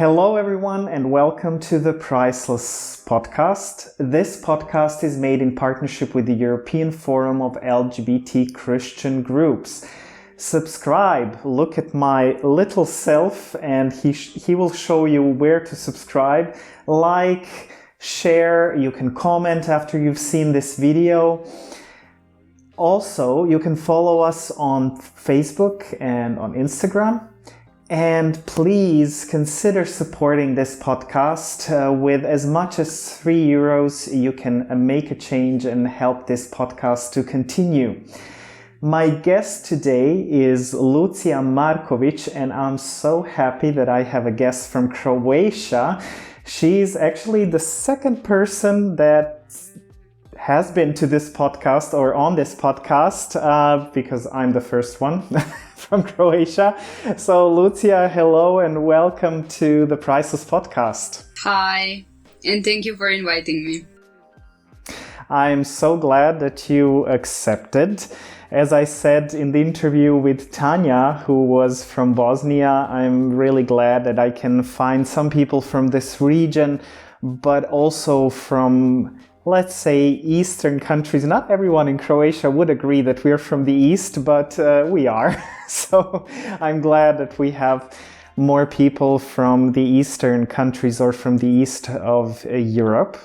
Hello, everyone, and welcome to the Priceless podcast. This podcast is made in partnership with the European Forum of LGBT Christian Groups. Subscribe, look at my little self, and he will show you where to subscribe. Like, share, you can comment after you've seen this video. Also, you can follow us on Facebook and on Instagram. And please consider supporting this podcast with as much as €3. You can make a change and help this podcast to continue. My guest today is Lucija Markovic, and I'm so happy that I have a guest from Croatia. She's actually the second person that has been to this podcast or on this podcast because I'm the first one from Croatia. So Lucija, hello and welcome to the Priceless podcast. Hi, and thank you for inviting me. I'm so glad that you accepted. As I said in the interview with Tanya, who was from Bosnia, I'm really glad that I can find some people from this region, but also from, let's say, Eastern countries. Not everyone in Croatia would agree that we're from the East, but we are. So I'm glad that we have more people from the Eastern countries or from the East of Europe.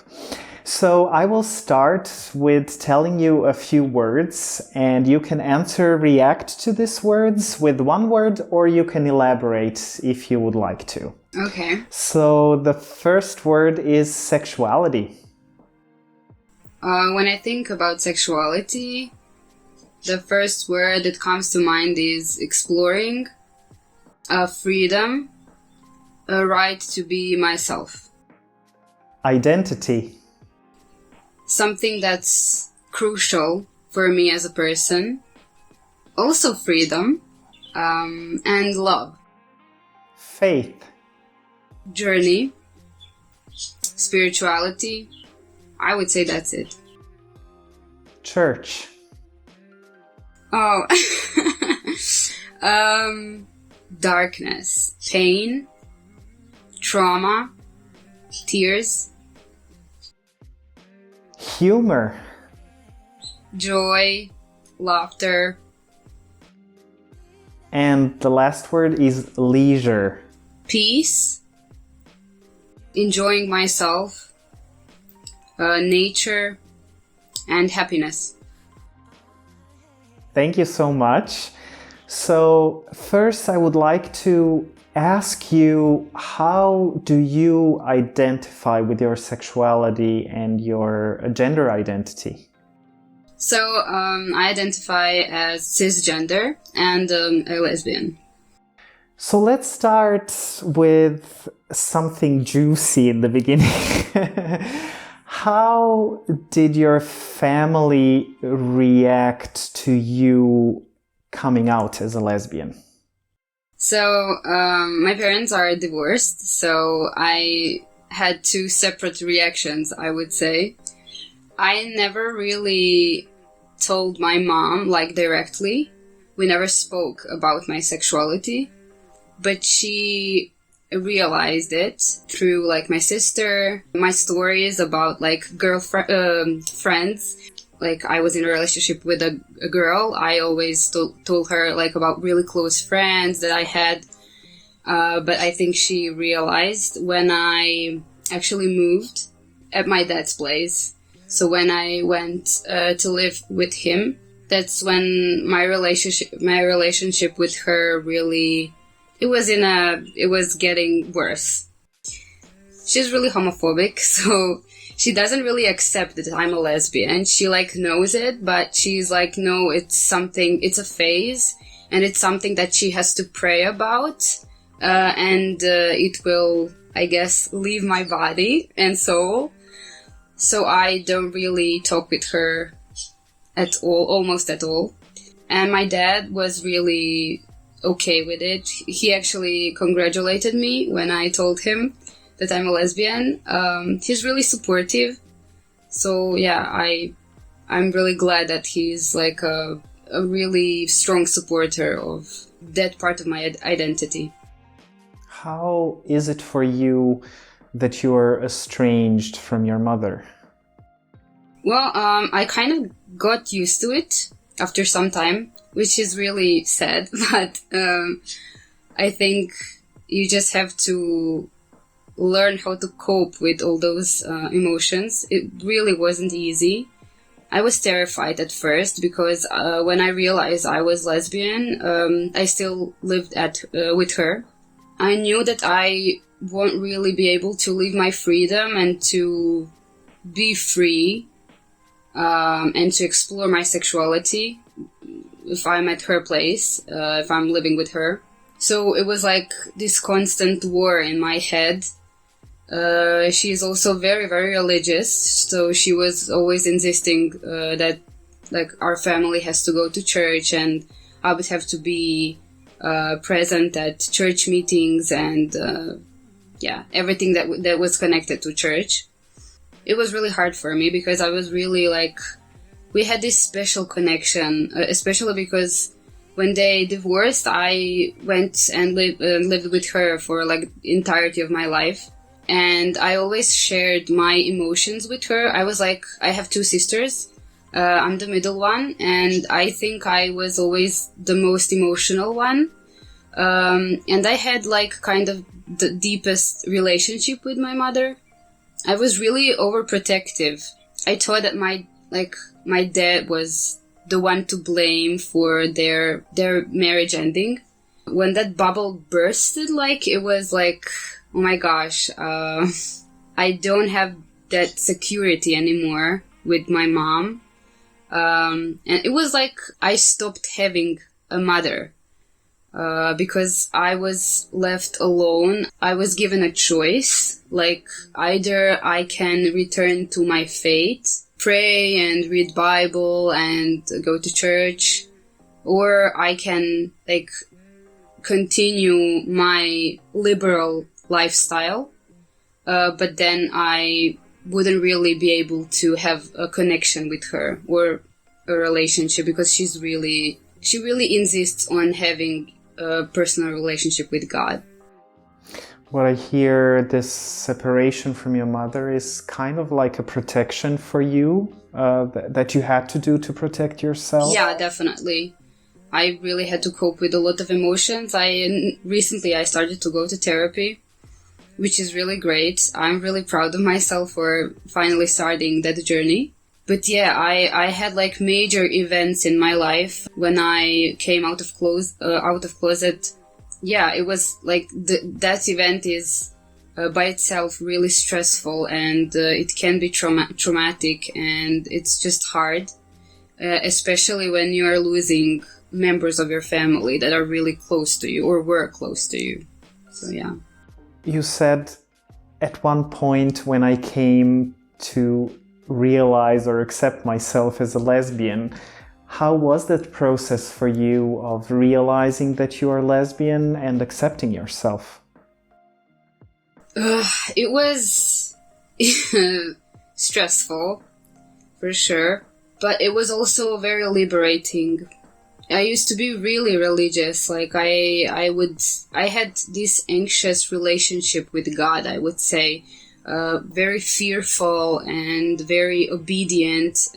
So I will start with telling you a few words, and you can react to these words with one word, or you can elaborate if you would like to. Okay. So the first word is sexuality. When I think about sexuality, the first word that comes to mind is exploring, freedom, a right to be myself. Identity. Something that's crucial for me as a person. Also freedom, and love. Faith. Journey, spirituality. I would say that's it. Church. Oh. Darkness, pain, trauma, tears. Humor. Joy, laughter. And the last word is leisure. Peace, enjoying myself, nature, and happiness. Thank you so much. So first I would like to ask you, how do you identify with your sexuality and your gender identity? So I identify as cisgender and a lesbian. So let's start with something juicy in the beginning. How did your family react to you coming out as a lesbian? So my parents are divorced, so I had two separate reactions, I would say. I never really told my mom, directly. We never spoke about my sexuality, but she realized it through my sister, my stories about friends. I was in a relationship with a girl. I always told her about really close friends that I had, but I think she realized when I actually moved at my dad's place. So when I went to live with him, that's when my relationship with her really, it was getting worse. She's really homophobic, so she doesn't really accept that I'm a lesbian. She knows it, but she's no, it's a phase, and it's something that she has to pray about, and it will, I guess, leave my body and soul. So I don't really talk with her at all, almost at all. And my dad was really okay with it. He actually congratulated me when I told him that I'm a lesbian. He's really supportive. So yeah, I'm really glad that he's a really strong supporter of that part of my identity. How is it for you that you are estranged from your mother? Well, I kind of got used to it after some time, which is really sad, but I think you just have to learn how to cope with all those emotions. It really wasn't easy. I was terrified at first because when I realized I was lesbian, I still lived with her. I knew that I won't really be able to live my freedom and to be free and to explore my sexuality if I'm at her place, if I'm living with her. So it was like this constant war in my head. She is also very, very religious, so she was always insisting that like our family has to go to church and I would have to be present at church meetings and everything that was connected to church. It was really hard for me because I was really like, we had this special connection, especially because when they divorced, I went and lived with her for like the entirety of my life. And I always shared my emotions with her. I was like, I have two sisters. I'm the middle one. And I think I was always the most emotional one. And I had like kind of the deepest relationship with my mother. I was really overprotective. I thought that my dad was the one to blame for their marriage ending. When that bubble bursted, like, it was like, oh my gosh, I don't have that security anymore with my mom. And it was like I stopped having a mother because I was left alone. I was given a choice, like either I can return to my faith, pray and read Bible and go to church, or I can like continue my liberal lifestyle, but then I wouldn't really be able to have a connection with her or a relationship because she really insists on having a personal relationship with God. What I hear, this separation from your mother is kind of like a protection for you that you had to do to protect yourself. Yeah, definitely. I really had to cope with a lot of emotions. Recently I started to go to therapy, which is really great. I'm really proud of myself for finally starting that journey. But yeah, I had like major events in my life when I came out of closet. Yeah, it was like that event is by itself really stressful, and it can be traumatic, and it's just hard, especially when you are losing members of your family that are really close to you or were close to you. So yeah. You said at one point when I came to realize or accept myself as a lesbian, how was that process for you of realizing that you are lesbian and accepting yourself? It was stressful, for sure, but it was also very liberating. I used to be really religious. Like I had this anxious relationship with God, I would say, very fearful and very obedient.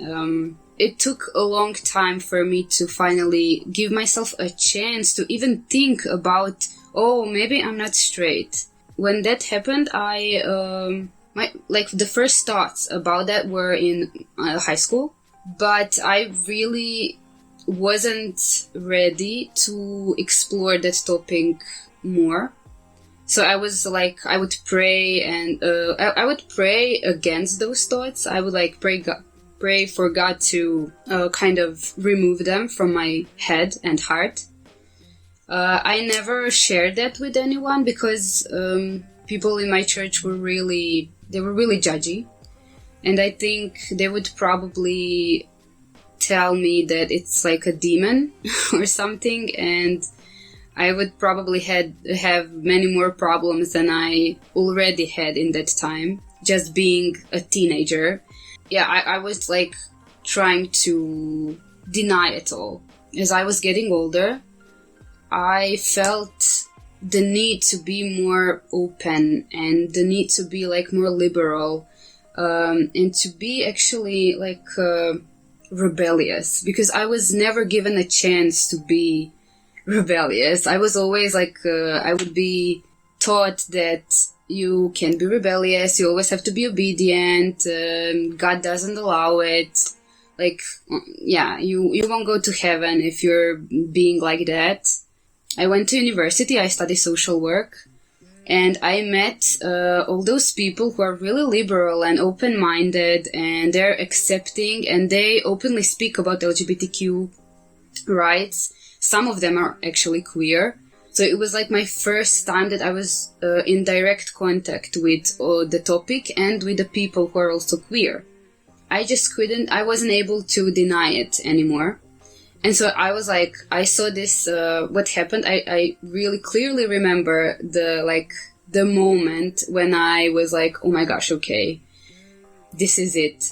It took a long time for me to finally give myself a chance to even think about, oh, maybe I'm not straight. When that happened, the first thoughts about that were in high school, but I really wasn't ready to explore that topic more. So I was like, I would pray and I would pray against those thoughts. I would like pray for God to kind of remove them from my head and heart. I never shared that with anyone because people in my church were really judgy, and I think they would probably tell me that it's like a demon or something, and I would probably have many more problems than I already had in that time, just being a teenager. Yeah, I was like trying to deny it all. As I was getting older, I felt the need to be more open and the need to be like more liberal, and to be actually like rebellious, because I was never given a chance to be rebellious. I was always like, I would be taught that you can be rebellious, you always have to be obedient, God doesn't allow it. Like, yeah, you won't go to heaven if you're being like that. I went to university, I studied social work, and I met all those people who are really liberal and open-minded, and they're accepting, and they openly speak about LGBTQ rights. Some of them are actually queer. So it was like my first time that I was in direct contact with the topic and with the people who are also queer. I wasn't able to deny it anymore. And so I was like, I saw this, what happened. I really clearly remember the moment when I was like, oh my gosh, okay, this is it.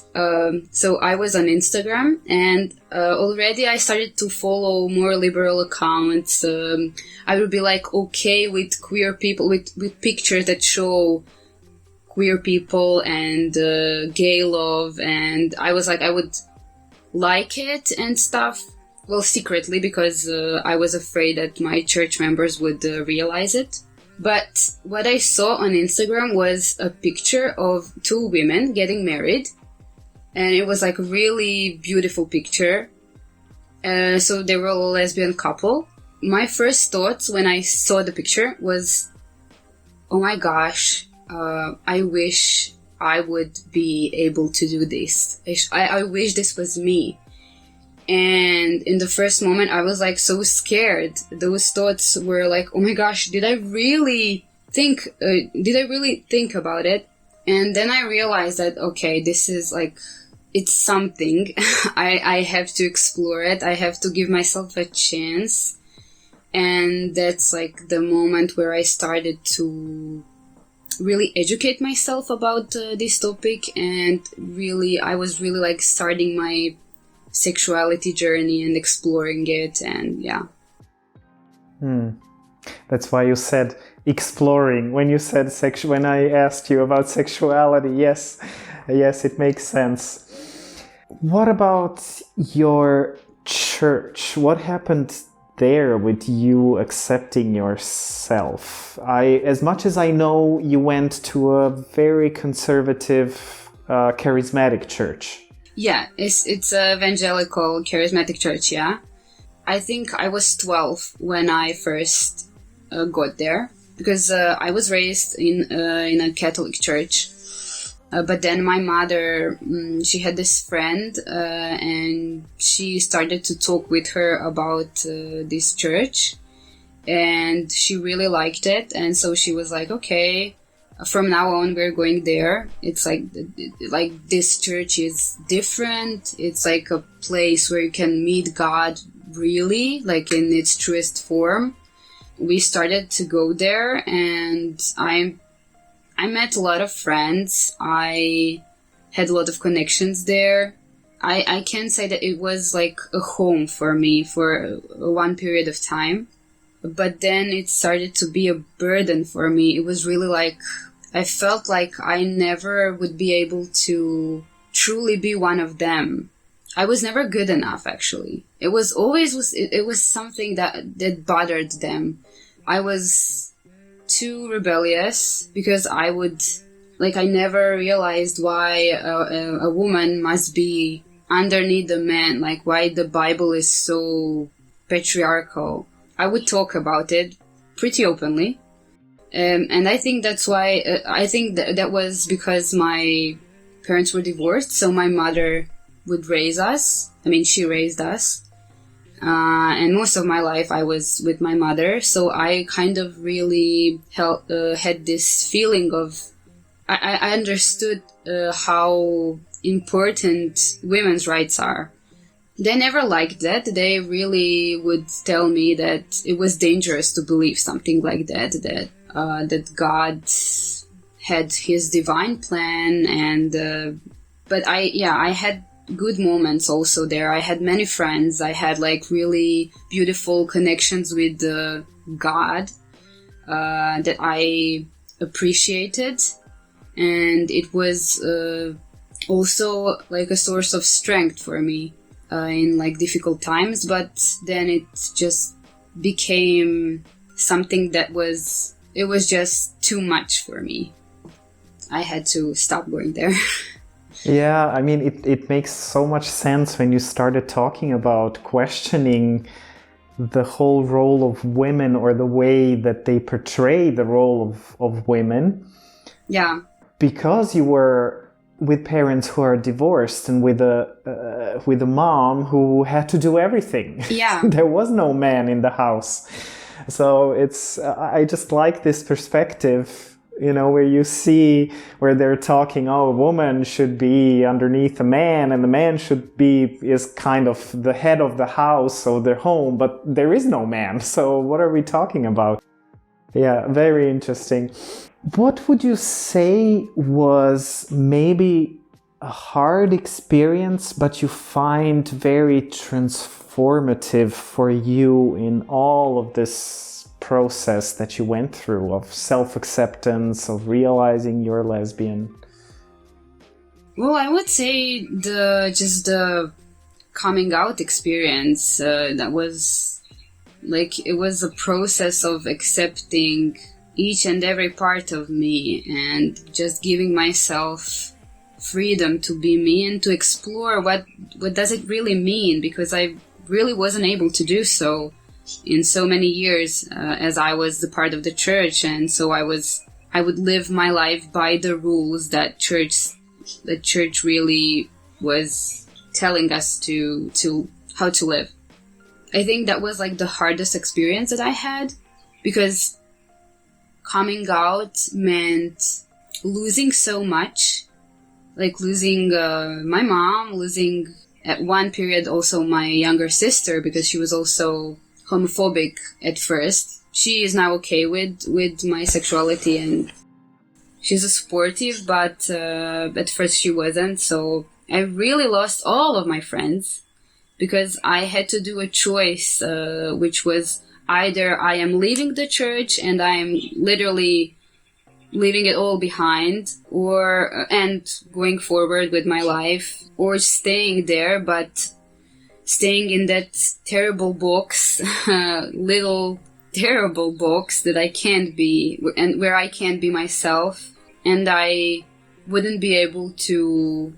So I was on Instagram, and already I started to follow more liberal accounts. I would be like, okay with queer people, with pictures that show queer people and gay love. And I was like, I would like it and stuff. Well, secretly, because I was afraid that my church members would realize it. But what I saw on Instagram was a picture of two women getting married. And it was like a really beautiful picture. So they were a lesbian couple. My first thoughts when I saw the picture was, oh my gosh, I wish I would be able to do this. I wish this was me. And in the first moment, I was like so scared. Those thoughts were like, oh my gosh, did I really think about it? And then I realized that, okay, this is like, it's something. I have to explore it. I have to give myself a chance. And that's like the moment where I started to really educate myself about this topic. And really, I was really like starting my sexuality journey and exploring it. And yeah. That's why you said exploring when you said when I asked you about sexuality. Yes, it makes sense. What about your church? What happened there with you accepting yourself? As much as I know, you went to a very conservative, charismatic church. Yeah, it's an evangelical charismatic church, yeah. I think I was 12 when I first got there, because I was raised in a Catholic church. But then my mother, she had this friend, and she started to talk with her about this church, and she really liked it. And so she was like, okay, from now on we're going there. It's like this church is different. It's like a place where you can meet God really, like in its truest form. We started to go there, and I met a lot of friends. I had a lot of connections there. I can say that it was like a home for me for one period of time. But then it started to be a burden for me. It was really like, I felt like I never would be able to truly be one of them. I was never good enough, actually. It was something that bothered them. I was too rebellious, because I never realized why a woman must be underneath a man, like why the Bible is so patriarchal. I would talk about it pretty openly. And I think that's why, I think that was because my parents were divorced, so my mother would raise us. I mean, she raised us. And most of my life I was with my mother, so I kind of really had this feeling of, I understood how important women's rights are. They never liked that. They really would tell me that it was dangerous to believe something like that, that God had his divine plan. And but I had good moments also there. I had many friends. I had like really beautiful connections with God. that I appreciated, and it was also like a source of strength for me in like difficult times. But then it just became something that was just too much for me. I had to stop going there. Yeah, I mean, it makes so much sense when you started talking about questioning the whole role of women, or the way that they portray the role of women. Yeah. Because you were with parents who are divorced, and with a mom who had to do everything. Yeah. There was no man in the house. So I just like this perspective, where you see where they're talking, oh, a woman should be underneath a man, and the man is kind of the head of the house or their home, but there is no man. So what are we talking about? Yeah, very interesting. What would you say was maybe a hard experience, but you find very transformative for you in all of this process that you went through of self-acceptance, of realizing you're lesbian? Well, I would say the coming out experience, that was like, it was a process of accepting each and every part of me and just giving myself freedom to be me and to explore what does it really mean, because I really wasn't able to do so in so many years, as I was the part of the church, and so I would live my life by the rules that church really was telling us to how to live. I think that was like the hardest experience that I had, because coming out meant losing so much, like losing my mom, losing at one period also my younger sister, because she was also homophobic at first. She is now okay with my sexuality, and she's a sportive, but at first she wasn't. So I really lost all of my friends, because I had to do a choice, which was either I am leaving the church and I am literally leaving it all behind, and going forward with my life, or staying there, but staying in that terrible box, little terrible box that I can't be, and where I can't be myself, and I wouldn't be able to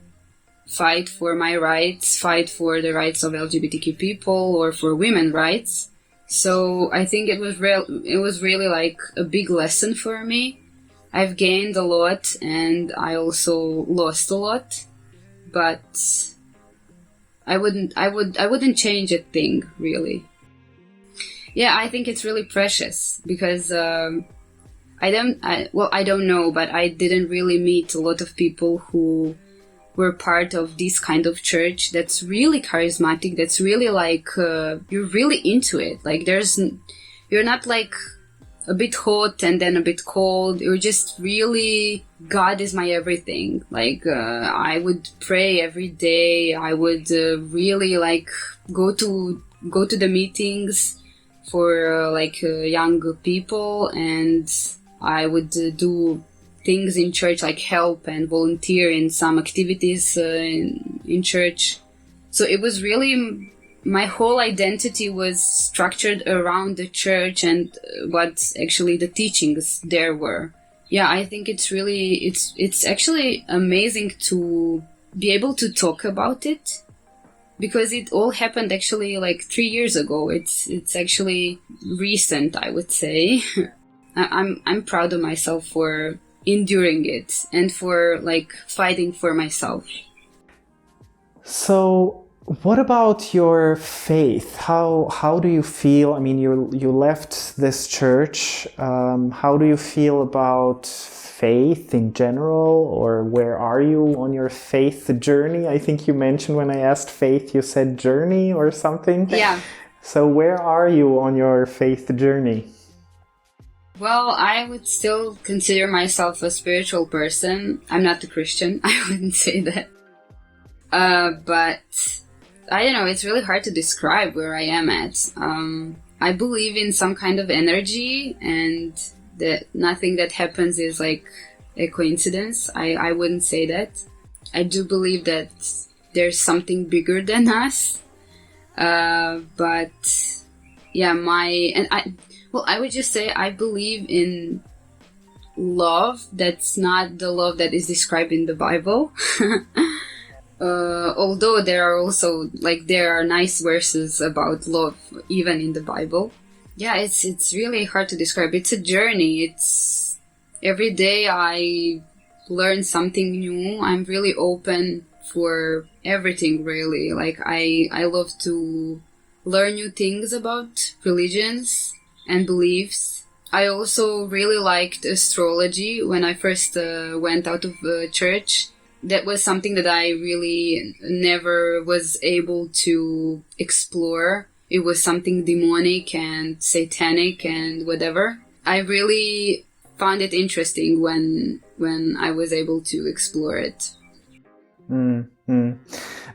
fight for my rights, fight for the rights of LGBTQ people, or for women's rights. So I think it was really like a big lesson for me. I've gained a lot, and I also lost a lot, but I wouldn't change a thing, really. Yeah, I think it's really precious, because I don't know, but I didn't really meet a lot of people who were part of this kind of church that's really charismatic, that's really like, you're really into it. Like, you're not like a bit hot and then a bit cold. You're just really, God is my everything. Like, I would pray every day. I would really like go to the meetings for young people, and I would do things in church, like help and volunteer in some activities in church. So it was really, my whole identity was structured around the church and what actually the teachings there were. Yeah, I think it's actually amazing to be able to talk about it, because it all happened actually like 3 years ago. It's actually recent, I would say. I'm proud of myself for enduring it and for like fighting for myself. So what about your faith? How do you feel? I mean, you left this church. How do you feel about faith in general, or where are you on your faith journey? I think you mentioned, when I asked faith, you said journey or something. Yeah. So where are you on your faith journey? Well, I would still consider myself a spiritual person. I'm not a Christian. I wouldn't say that. But I don't know, it's really hard to describe where I am at. I believe in some kind of energy, and that nothing that happens is like a coincidence. I wouldn't say that. I do believe that there's something bigger than us. But yeah, I would just say I believe in love that's not the love that is described in the Bible. Although there are also, like, there are nice verses about love even in the Bible. Yeah, it's really hard to describe. It's a journey. It's every day I learn something new. I'm really open for everything, really. Like, I love to learn new things about religions and beliefs. I also really liked astrology when I first went out of church. That was something that I really never was able to explore. It was something demonic and satanic and whatever. I really found it interesting when I was able to explore it. Mm-hmm.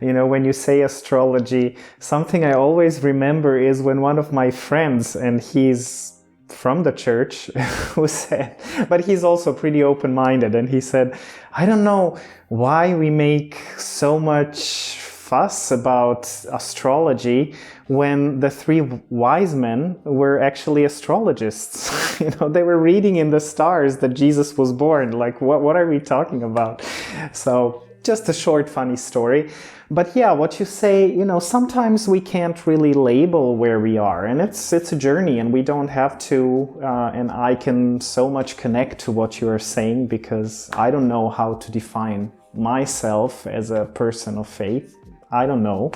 You know, when you say astrology, something I always remember is when one of my friends, and he's from the church, who said, but he's also pretty open-minded, and he said, I don't know why we make so much fuss about astrology when the three wise men were actually astrologists. You know, they were reading in the stars that Jesus was born. Like, what are we talking about? So just a short, funny story. But yeah, what you say, you know, sometimes we can't really label where we are, and it's a journey, and we don't have to, and I can so much connect to what you are saying, because I don't know how to define myself as a person of faith. I don't know.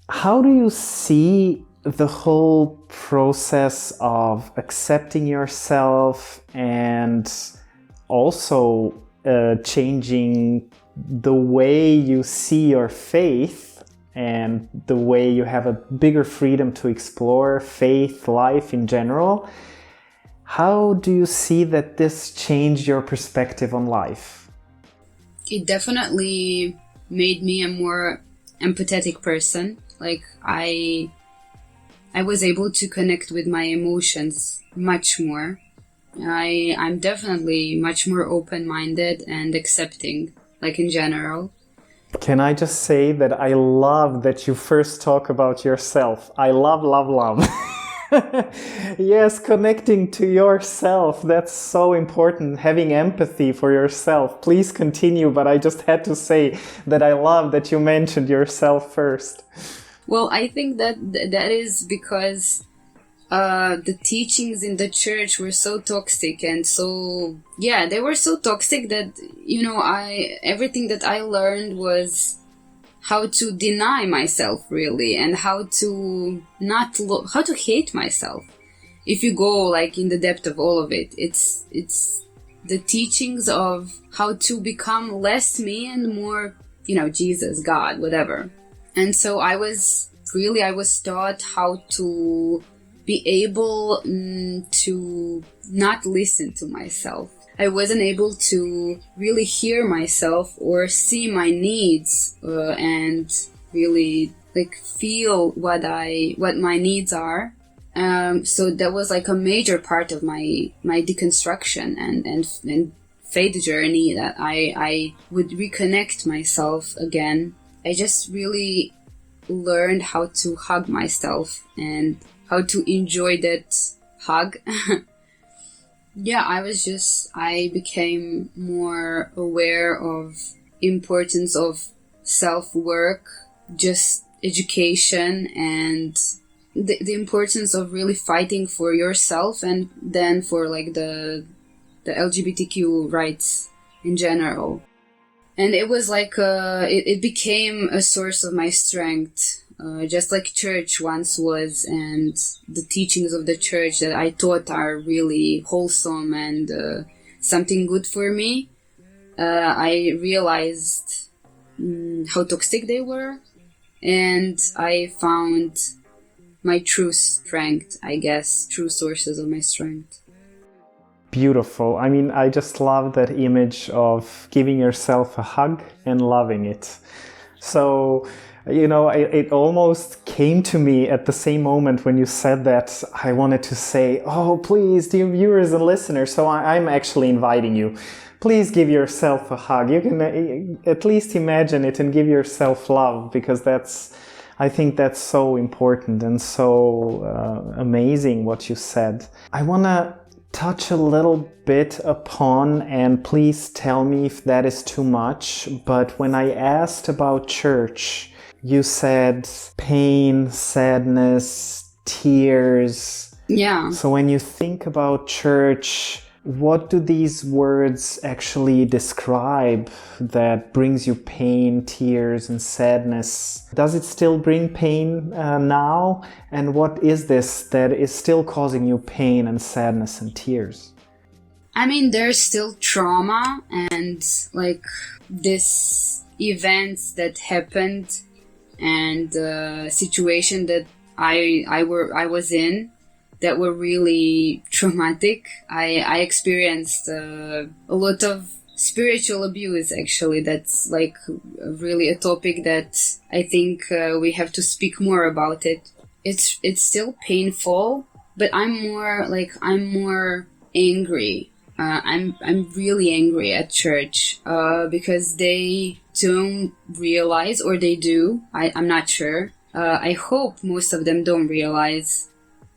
How do you see the whole process of accepting yourself and also changing the way you see your faith and the way you have a bigger freedom to explore faith, life in general? How do you see that this changed your perspective on life? It definitely made me a more empathetic person. Like, I was able to connect with my emotions much more. I'm definitely much more open-minded and accepting, like, in general. Can I just say that I love that you first talk about yourself. I love. Yes, connecting to yourself. That's so important. Having empathy for yourself. Please continue, but I just had to say that I love that you mentioned yourself first. Well, I think that is because the teachings in the church were so toxic, and so, yeah, they were so toxic that, you know, everything that I learned was how to deny myself, really, and how to how to hate myself. If you go, like, in the depth of all of it, it's the teachings of how to become less me and more, you know, Jesus, God, whatever. And so I was taught how to be able to not listen to myself. I wasn't able to really hear myself or see my needs and really, like, feel what my needs are. So that was like a major part of my deconstruction and faith journey, that I would reconnect myself again. I just really learned how to hug myself and how to enjoy that hug. Yeah, I became more aware of importance of self-work, just education, and the importance of really fighting for yourself, and then for, like, the LGBTQ rights in general. And it was like it became a source of my strength. Just like church once was, and the teachings of the church that I thought are really wholesome and something good for me, I realized how toxic they were, and I found my true strength, I guess, true sources of my strength. Beautiful. I mean, I just love that image of giving yourself a hug and loving it. So it almost came to me at the same moment when you said that. I wanted to say, oh, please, dear viewers and listeners, so I'm actually inviting you. Please give yourself a hug. You can at least imagine it and give yourself love, because I think that's so important and so amazing what you said. I want to touch a little bit upon, and please tell me if that is too much, but when I asked about church, you said pain, sadness, tears. Yeah. So when you think about church, what do these words actually describe that brings you pain, tears, and sadness? Does it still bring pain now? And what is this that is still causing you pain and sadness and tears? I mean, there's still trauma and like this events that happened and situation that I was in that were really traumatic. I experienced a lot of spiritual abuse, actually. That's like really a topic that I think we have to speak more about it. It's still painful, but I'm more angry. I'm really angry at church because they don't realize, or they do. I'm not sure. I hope most of them don't realize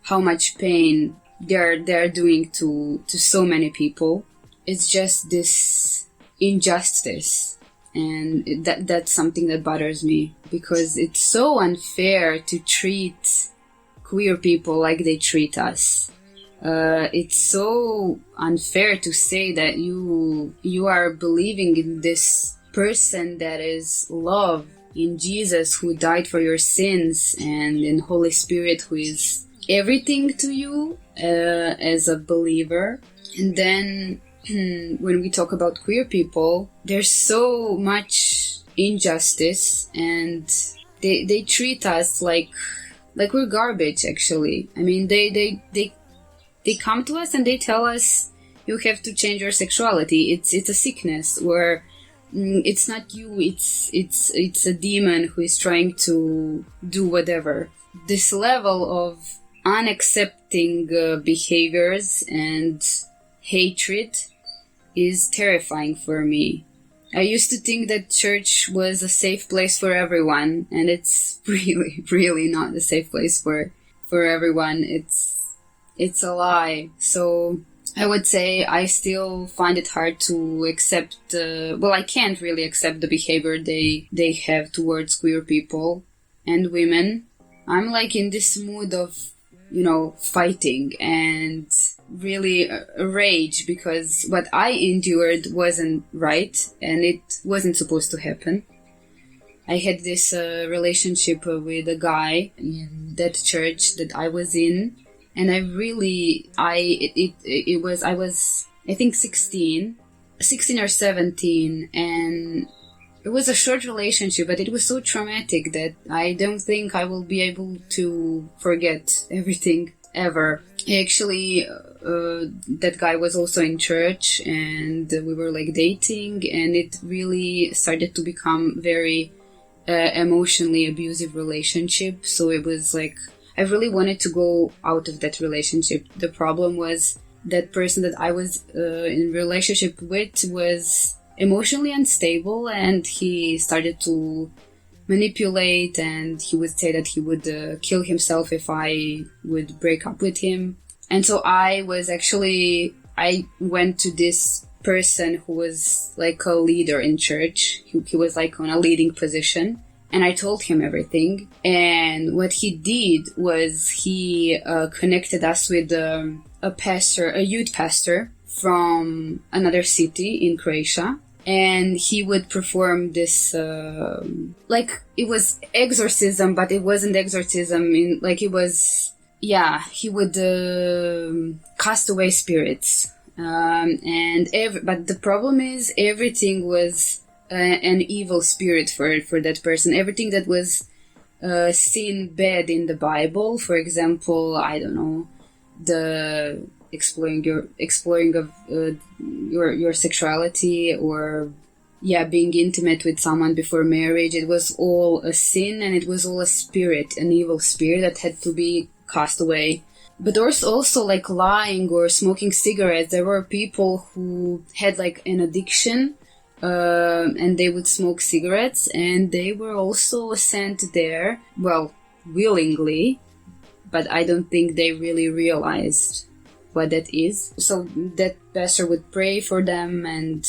how much pain they're doing to so many people. It's just this injustice, and that's something that bothers me, because it's so unfair to treat queer people like they treat us. It's so unfair to say that you are believing in this person that is love, in Jesus who died for your sins, and in Holy Spirit who is everything to you as a believer. And then when we talk about queer people, there's so much injustice, and they treat us like we're garbage, actually. I mean, they come to us and they tell us, you have to change your sexuality. It's a sickness, or it's not you, it's a demon who is trying to do whatever. This level of unaccepting behaviors and hatred is terrifying for me. I used to think that church was a safe place for everyone, and it's really, really not a safe place for everyone. It's a lie. So I would say I still find it hard to accept, I can't really accept the behavior they have towards queer people and women. I'm like in this mood of, fighting and really rage, because what I endured wasn't right and it wasn't supposed to happen. I had this relationship with a guy in that church that I was in, and I was I think 16 or 17, and it was a short relationship, but it was so traumatic that I don't think I will be able to forget everything ever. Actually, that guy was also in church, and we were like dating, and it really started to become very emotionally abusive relationship. So it was like, I really wanted to go out of that relationship. The problem was that person that I was in relationship with was emotionally unstable, and he started to manipulate, and he would say that he would kill himself if I would break up with him. And so I went to this person who was like a leader in church. He was like on a leading position, and I told him everything. And what he did was he connected us with a youth pastor from another city in Croatia. And he would perform this, it was exorcism, but it wasn't exorcism. He would cast away spirits. But the problem is, everything was an evil spirit for that person. Everything that was seen bad in the Bible, for example, I don't know, the exploring of your sexuality, or being intimate with someone before marriage, it was all a sin, and it was all a spirit, an evil spirit that had to be cast away. But there was also like lying or smoking cigarettes. There were people who had like an addiction, and they would smoke cigarettes, and they were also sent there, well, willingly, but I don't think they really realized what that is. So that pastor would pray for them, and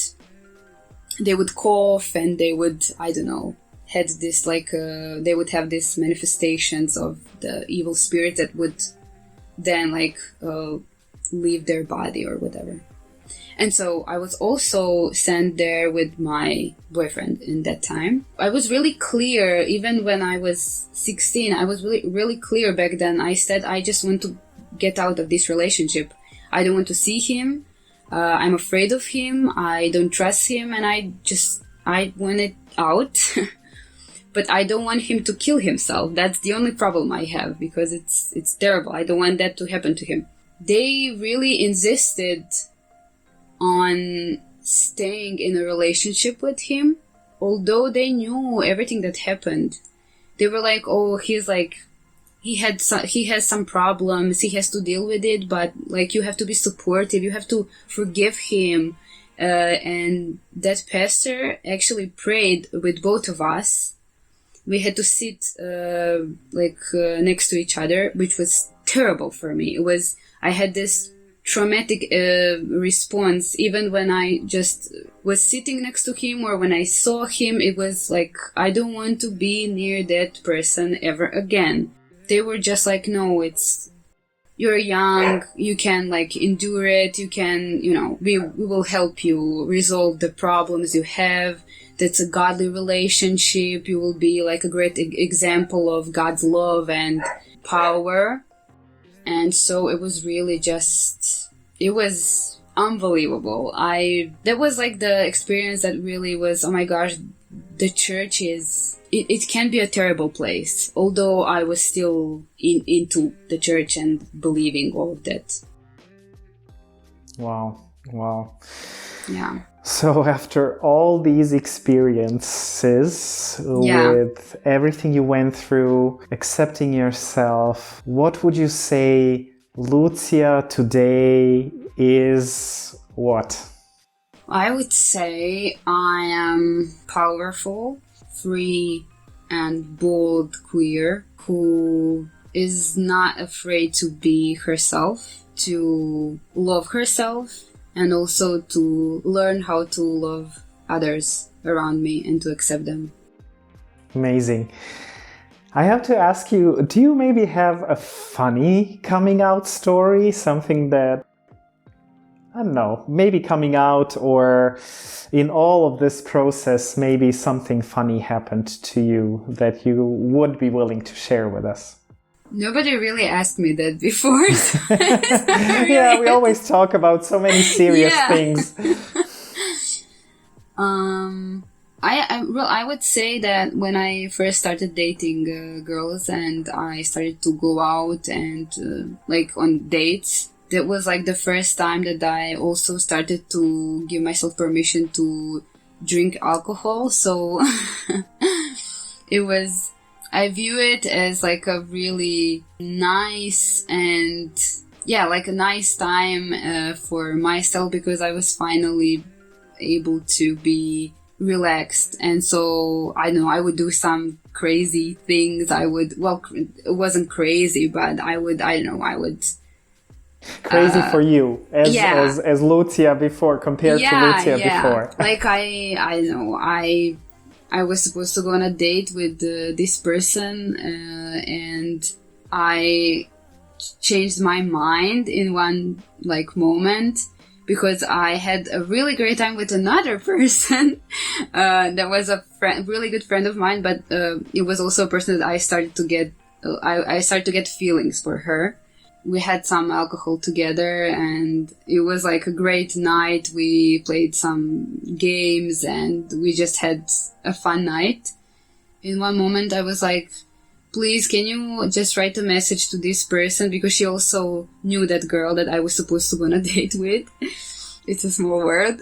they would cough, and they would, I don't know, had this like, they would have these manifestations of the evil spirit that would then like leave their body or whatever. And so I was also sent there with my boyfriend in that time. I was really clear, even when I was 16, I was really clear back then. I said, I just want to get out of this relationship. I don't want to see him. I'm afraid of him. I don't trust him. And I want it out. But I don't want him to kill himself. That's the only problem I have, because it's terrible. I don't want that to happen to him. They really insisted on staying in a relationship with him, although they knew everything that happened. They were like, oh, he has some problems, he has to deal with it, but like, you have to be supportive, you have to forgive him. And that pastor actually prayed with both of us. We had to sit next to each other, which was terrible for me. I had this traumatic response. Even when I just was sitting next to him, or when I saw him, it was like, I don't want to be near that person ever again. They were just like, no, you're young, you can like endure it, you can, we will help you resolve the problems you have. That's a godly relationship. You will be like a great example of God's love and power. And so it was really it was unbelievable. That was like the experience that really was, oh my gosh, the church it can be a terrible place. Although I was still into the church and believing all of that. Wow. Yeah. So after all these experiences, with everything you went through, accepting yourself, what would you say Lucija today is what? I would say I am powerful, free, and bold queer who is not afraid to be herself, to love herself, and also to learn how to love others around me and to accept them. Amazing. I have to ask you, do you maybe have a funny coming out story? Something that, I don't know, maybe coming out, or in all of this process, maybe something funny happened to you that you would be willing to share with us? Nobody really asked me that before. So yeah, we always talk about so many serious things. I would say that when I first started dating girls and I started to go out and like on dates, that was like the first time that I also started to give myself permission to drink alcohol. So I view it as like a really nice and like a nice time for myself, because I was finally able to be relaxed. And so I know I would do some crazy things. It wasn't crazy, but I would crazy for you as Lucija before compared to Lucija before. Like I was supposed to go on a date with this person, and I changed my mind in one like moment, because I had a really great time with another person that was a really good friend of mine, but it was also a person that I started to get feelings for her. We had some alcohol together, and it was like a great night. We played some games, and we just had a fun night. In one moment, I was like, please, can you just write a message to this person? Because she also knew that girl that I was supposed to go on a date with. it's a small world.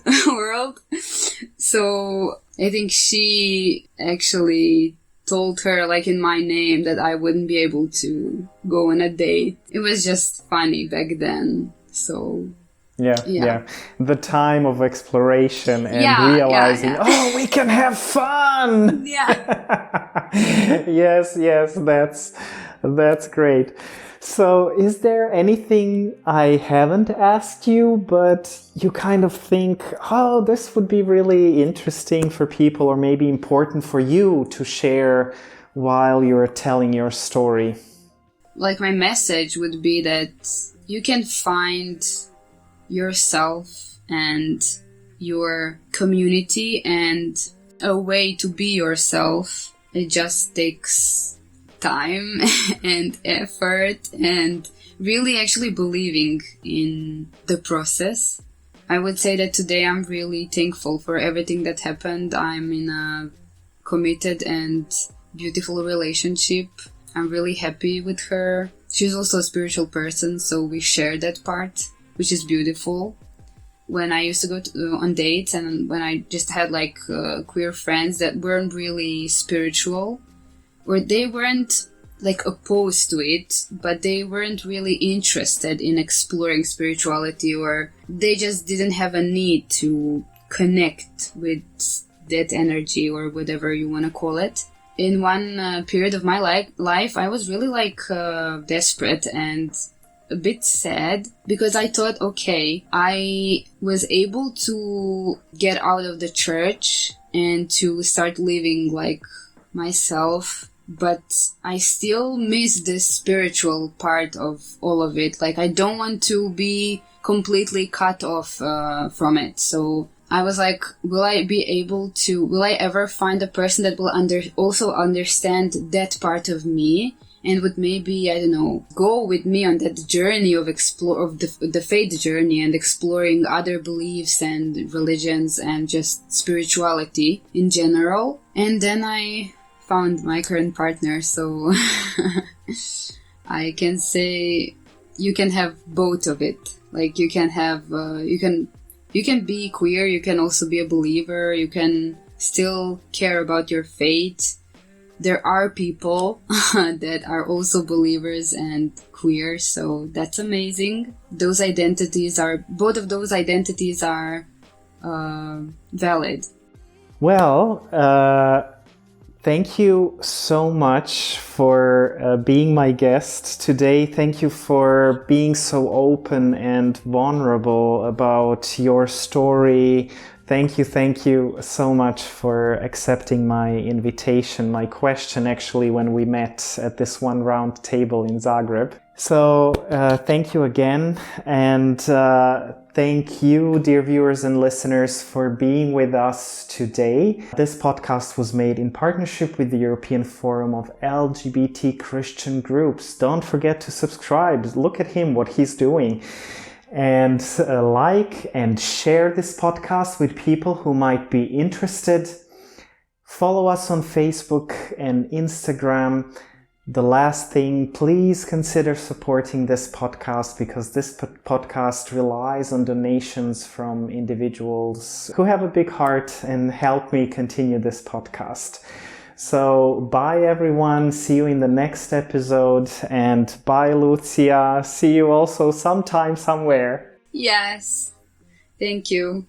So I think she actually told her, like, in my name that I wouldn't be able to go on a date. It was just funny back then. So yeah. The time of exploration and realizing, oh, we can have fun. Yes, that's great. So is there anything I haven't asked you, but you kind of think, oh, this would be really interesting for people, or maybe important for you to share while you're telling your story? Like, my message would be that you can find yourself and your community and a way to be yourself. It just takes time and effort and really actually believing in the process. I would say that today I'm really thankful for everything that happened. I'm in a committed and beautiful relationship. I'm really happy with her. She's also a spiritual person, so we share that part, which is beautiful. When I used to go on dates and when I just had like queer friends that weren't really spiritual, or they weren't like opposed to it, but they weren't really interested in exploring spirituality, or they just didn't have a need to connect with that energy or whatever you want to call it. In one period of my life, I was really like desperate and a bit sad, because I thought, okay, I was able to get out of the church and to start living like myself, but I still miss this spiritual part of all of it. Like, I don't want to be completely cut off from it. So I was like, will I ever find a person that will also understand that part of me and would maybe, I don't know, go with me on that journey of the faith journey and exploring other beliefs and religions and just spirituality in general. And then I found my current partner, so I can say you can have both of it. Like, you can have, you can be queer, you can also be a believer, you can still care about your faith. There are people that are also believers and queer, so that's amazing. Both of those identities are valid. Well, thank you so much for being my guest today. Thank you for being so open and vulnerable about your story. Thank you so much for accepting my invitation, my question actually, when we met at this one round table in Zagreb. So thank you again, and thank you, dear viewers and listeners, for being with us today. This podcast was made in partnership with the European Forum of LGBT Christian Groups. Don't forget to subscribe. Look at him, what he's doing. And like and share this podcast with people who might be interested. Follow us on Facebook and Instagram. The last thing, please consider supporting this podcast, because this podcast relies on donations from individuals who have a big heart and help me continue this podcast. So bye everyone, see you in the next episode, and bye Lucija, see you also sometime somewhere. Yes, thank you.